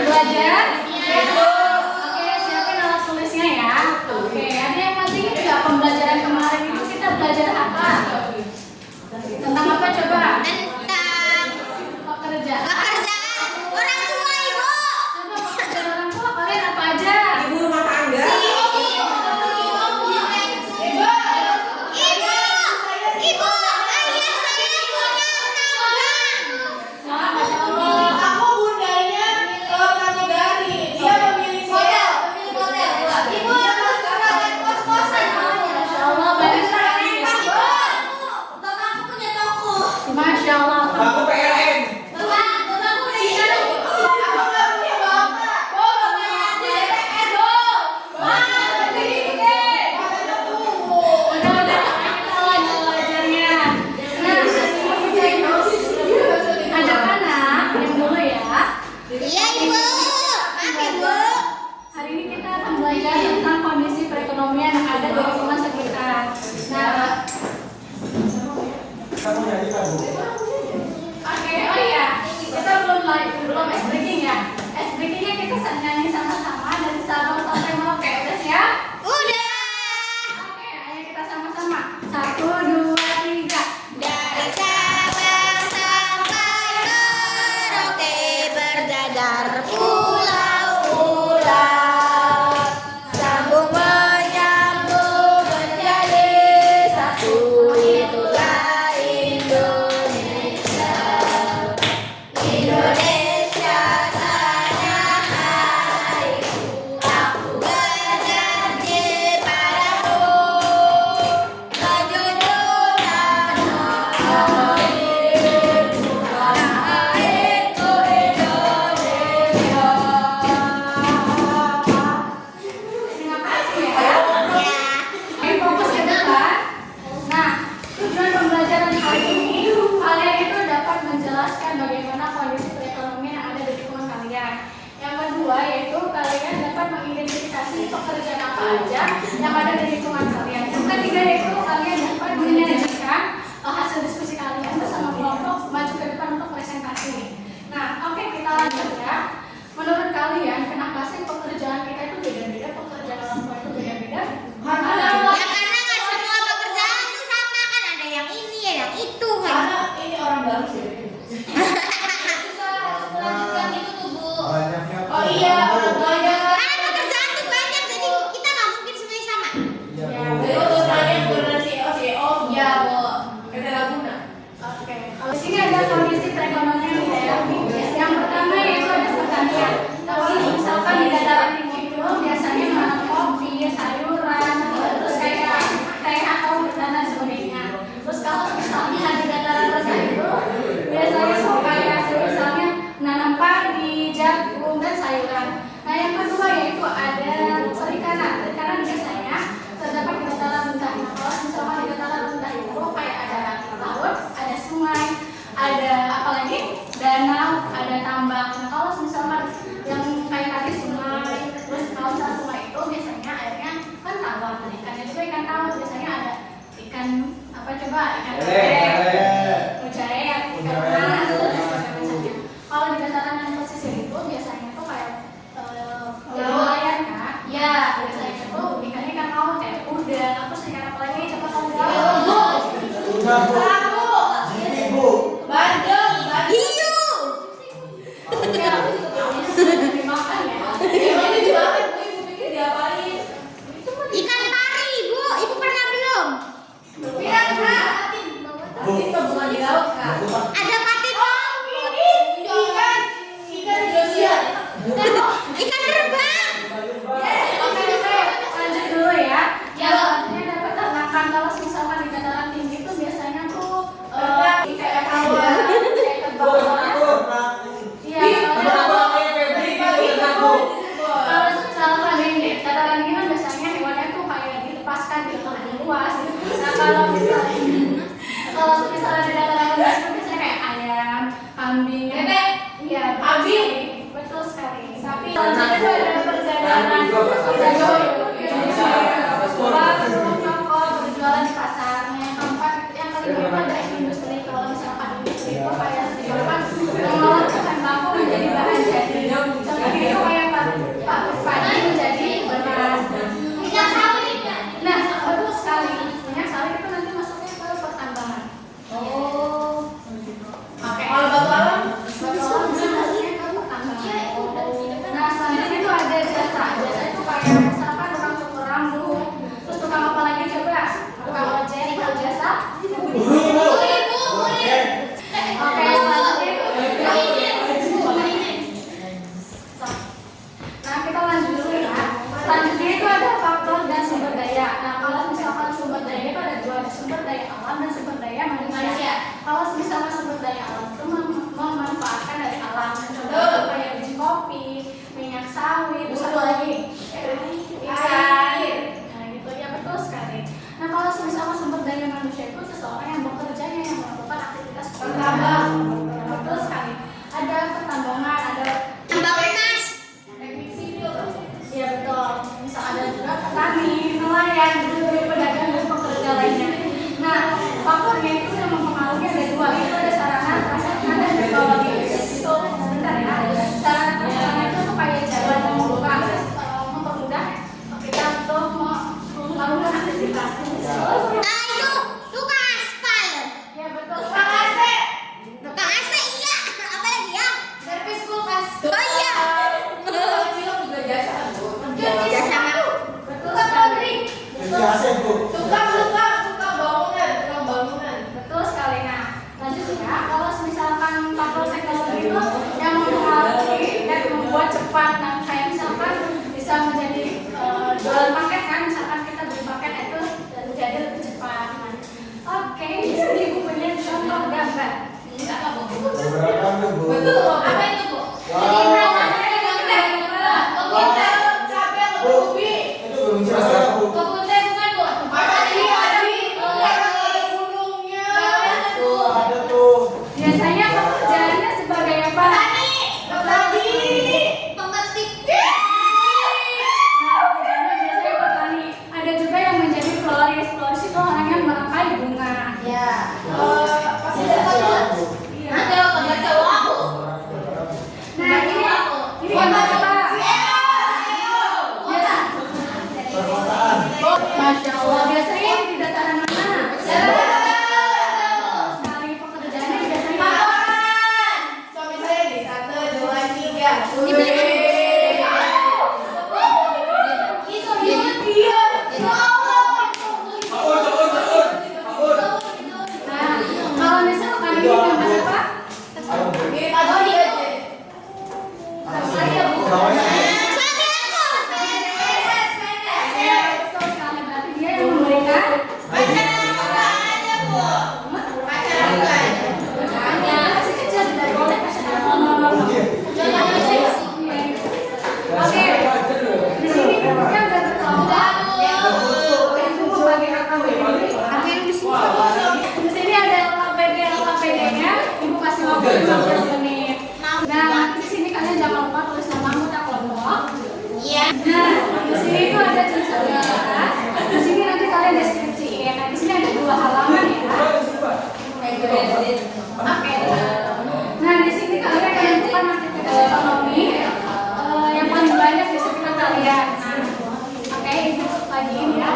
belajar? Oke, siapin alat tulisnya ya. Oke, ada yang masih ingat nggak pembelajaran kemarin itu kita belajar apa? Tentang apa coba? Tentang Pekerjaan. orang tua, Ibu. Coba pekerjaan orang tua kalian apa aja? Ibu rumah tangga. Ibu, ayah saya punya tambang. Wah, Masya Allah. Aku bundanya pramugari. Dia pemilik hotel. Ibu yang kos-kosan. Masya Allah, bagus sekali ya. Bapak aku punya toko. Masya Allah. Aku PLN. Bapak aku punya Aku nggak punya bapak. Udah, kita lanjut belajarnya. Nah, ajak anak, yang dulu ya. Iya, Ibu. Maaf, Ibu. Hari ini kita akan belajar tentang kondisi perekonomian yang ada di lingkungan sekitar. Nah, Kamu nyanyi kan, Bu? oke, oh iya, kita belum ice breaking ya. Ice breakingnya kita nyanyi sama-sama dari Sabang sampai Merauke, udah siap? Udah. Oke, ayo kita sama-sama. 1, 2, 3. Dari Sabang sampai Merauke berjajar pulau-pulau, sambung menyambung menjadi satu, itulah Indonesia. Indonesia tanah airku, aku berjanji padamu menjunjung tanah airku, tanah airku Indonesia. Terima kasih ya. Ya. Oke, fokus ke depan. Nah, tujuan pembelajaran hari ini, kalian itu dapat menjelaskan bagaimana kondisi perekonomian yang ada di lingkungan kalian. Yang kedua, yaitu kalian dapat mengidentifikasi pekerjaan apa aja yang ada di lingkungan kalian. Yang ketiga, yaitu kalian dapat menyajikan hasil diskusi kalian bersama kelompok maju ke depan untuk presentasi. Nah, oke, kita lanjut ya. Menurut kalian, kenapa sih pekerjaan kita itu beda-beda, pekerjaan orang tua itu beda-beda? Ya karena nggak semua pekerjaan itu sama kan, ada yang ini ya yang itu kan. Karena ini orang dalam sih. Melanjutkan itu tuh Bu. Banyaknya. Oh iya, orang tuanya. Karena pekerjaan tuh banyak jadi kita nggak mungkin semuanya sama. Iya, Ya, Bu. betul. Terus tanya beneran CEO. Iya Bu. PT Laguna. Oke, di sini ada kondisi perekonomian di daerah Bugis. Yang pertama yaitu ada pertanian. Kalau misalkan di dataran tinggi itu biasanya menanam kopi, sayuran, terus kayak atau dan lain sebagainya. Terus kalau misalnya di dataran rendah itu biasanya tuh kayak misalnya menanam padi, jagung dan sayuran. Nah yang kedua yaitu ada perikanan. Perikanan biasanya terdapat di dataran rendah. Nah, kalau misalkan di dataran rendah itu kayak ada laut, ada sungai, ada apalagi danau, ada tambang. Nah kalau misalkan yang kayak tadi sungai, terus kalau misalnya sungai itu biasanya airnya kan tawar. Nah, ikannya juga ikan tawar, biasanya ada ikan apa coba ikan lele, mujair, ikan mas, dan sebagainya. Kalau di dataran yang pesisir itu biasanya tuh kayak nelayan kan? Ya, biasanya tuh ikan laut kayak udang, terus ikan apa lagi? Coba kamu jawab. Udah, Bu. Gini, Bu. Bandeng. Hiu. Ya, dimakan ya. Ini dimakan, Bu. Ibu pikir diapain? Ikan pari Bu. Ibu pernah belum? Pira-pira. Bu. Itu bukan di laut kan? Ada patin. Ikan Indonesia. Ikan terbang. Oke, lanjut dulu ya. Yang selanjutnya ada peternakan. Kalau misalkan di dataran tinggi itu biasanya tuh kayak kawan, kayak kerbau ya. Iya, kalau misalkan di dataran tinggi kan biasanya hewannya tuh kayak dilepaskan di lahan luas. Nah kalau misalnya di dataran rendah itu biasanya kayak ayam, kambing, bebek. Iya, Kambing? betul sekali. Sapi. Selanjutnya itu ada perdagangan. Warung, toko, berjualan di pasar. Yang keempat, yang kelima itu ada industri. Kalau misalkan industri itu kayak misalkan Oke, selanjutnya nah kita lanjut dulu ya. Selanjutnya itu ada faktor dan sumber daya. Nah kalau misalkan sumber daya itu ada dua, ada sumber daya alam dan sumber daya manusia. Kalau misalkan sumber daya alam itu memanfaatkan dari alam, contohnya kayak biji kopi, minyak sawit, terus apa lagi? Air. Nah gitu ya, betul sekali. Nah kalau misalkan sumber daya manusia itu seseorang yang bekerja yang melakukan aktivitas pertambangan. Betul sekali. Ada pertambangan, ada Tambang emas. Teknik sipil. iya betul. Misal ada juga petani, nelayan, buruh, pedagang dan pekerja lainnya. Nah, faktornya itu yang mempengaruhi ada dua, itu ada sarana, prasarana dan teknologi. Itu sebentar ya. Sarana prasarana itu kayak jalan yang membuka akses, mempermudah kita untuk melakukan aktivitas. Nah itu tukang aspal. Ya betul. Tukang AC. Tukang AC iya. Apa lagi ya? Servis kulkas. Oh iya. Kalau film juga jasa kan, Bu? Jasa mak. Betul Tukang sekali. laundry. Tukang bangunan. Betul sekali. Nah, lanjut ya. Kalau misalkan faktor teknologi itu yang mempengaruhi dan membuat cepat. Nah, kayak misalkan bisa menjadi jualan paket kan, misalkan kita beli paket itu jadi lebih cepat. Nah, oke, di sini bukunya contoh gambar. Betul. Apa itu, Bu? Komputer, kabel, ubi. Kebun teh bukan, Bu? Padi. Ada gunungnya. Biasanya pekerjaannya sebagai apa? Petani. Pemetik. Nah, pekerjaannya biasanya petani. Ada juga yang menjadi floris. Floris itu orang yang merangkai bunga. Ya. Pasti dapat, Bu. Iya. Ada kerja cowok aku. Nah, ini gambar apa? Masya Allah, biasanya di dataran mana? Sekali pekerjaannya biasanya Laporan. Suami saya di 1, 2, 3. Itu dia. Ya Allah. Nah, kalau misalkan ini gambar apa? Atau dia aja. Ya, betul sekali. Berarti dia yang memberikan kasih kecil tidak boleh kasih Oke, di sini bentuknya udah berkelompok. Itu sebagai AKBD. Di sini ada LKPD-nya. Ibu kasih waktu 15 menit. Nah, di sini kalian jangan lupa tulis nama anggota kelompok. Iya. Nah, di sini itu ada tulisan di atas. Di sini nanti kalian deskripsiin. Nah, di sini ada 2 halaman ya. Oke. Nah, di sini kalian akan menentukan aktivitas ekonomi yang paling banyak di sekitar kalian. Nah, oke, ibu lagi ini ya.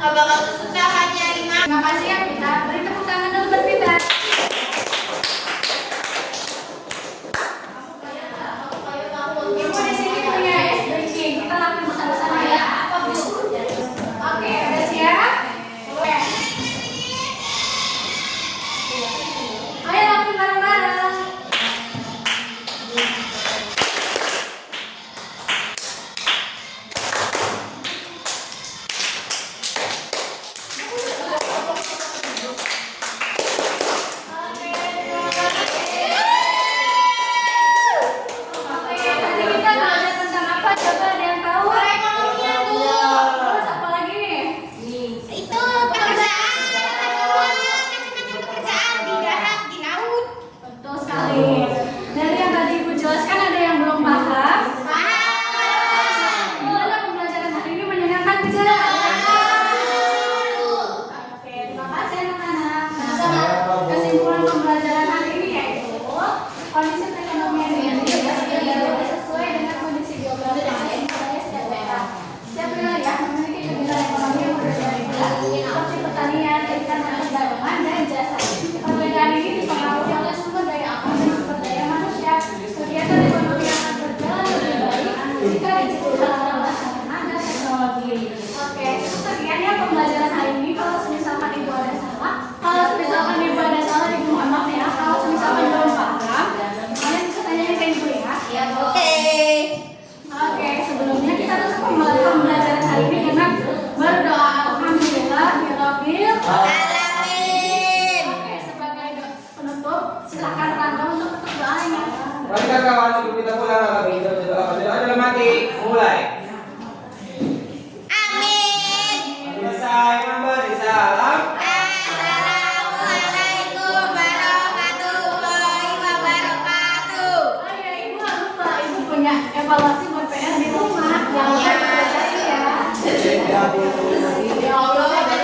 nggak bakal susah hanya 5. Terima kasih ya Pita. Beri tepuk tangan dulu buat Pita. Ibu di sini punya es drinking. Kita lakuin bersama-sama ya. Oke, udah siap? Oke. Ayo lakuin bareng-bareng. Oke, tadi kita belajar tentang apa? Coba ada yang tahu? Perekonomian, Bu. Terus apa lagi nih? Itu pekerjaan, macam-macam pekerjaan di darat, di laut. Betul sekali. Dari yang tadi Ibu jelaskan ada yang belum paham? Gimana pembelajaran hari ini menyenangkan tidak? Oke, terima kasih anak-anak. Nah, kesimpulan pembelajaran hari ini yaitu kondisi perekonomian Indonesia tidak sesuai dengan kondisi geografis dan setiap daerah. Setiap wilayah memiliki kegiatan ekonomi yang berbeda-beda, seperti pertanian, perikanan, perdagangan, dan jasa. Perbedaan ini dipengaruhi oleh sumber daya alam dan sumber daya manusia. Kegiatan ekonomi akan berjalan lebih baik jika didukung oleh sarana dan teknologi. Oke, itu sekian ya pembelajaran hari ini. Kalau misalkan Ibu ada salah, Ibu mohon maaf ya. Kalau misalkan belum paham, kalian bisa tanyain ke Ibu ya. Oke. Oke, sebelumnya kita tutup pembelajaran hari ini dengan berdoa alhamdulillah birabbil. Alamin. Oke, sebagai penutup, silakan Rangga untuk tutup doanya. Mari kawan, sebelum kita pulang kami kita berdoa dalam hati. Mulai. Amin. Selesai memberi salam. Assalamualaikum warahmatullahi wabarakatuh. Oh ya, Ibu nggak lupa, Ibu punya evaluasi buat PR di rumah. Jangan lupa dikerjain ya. Ya Allah.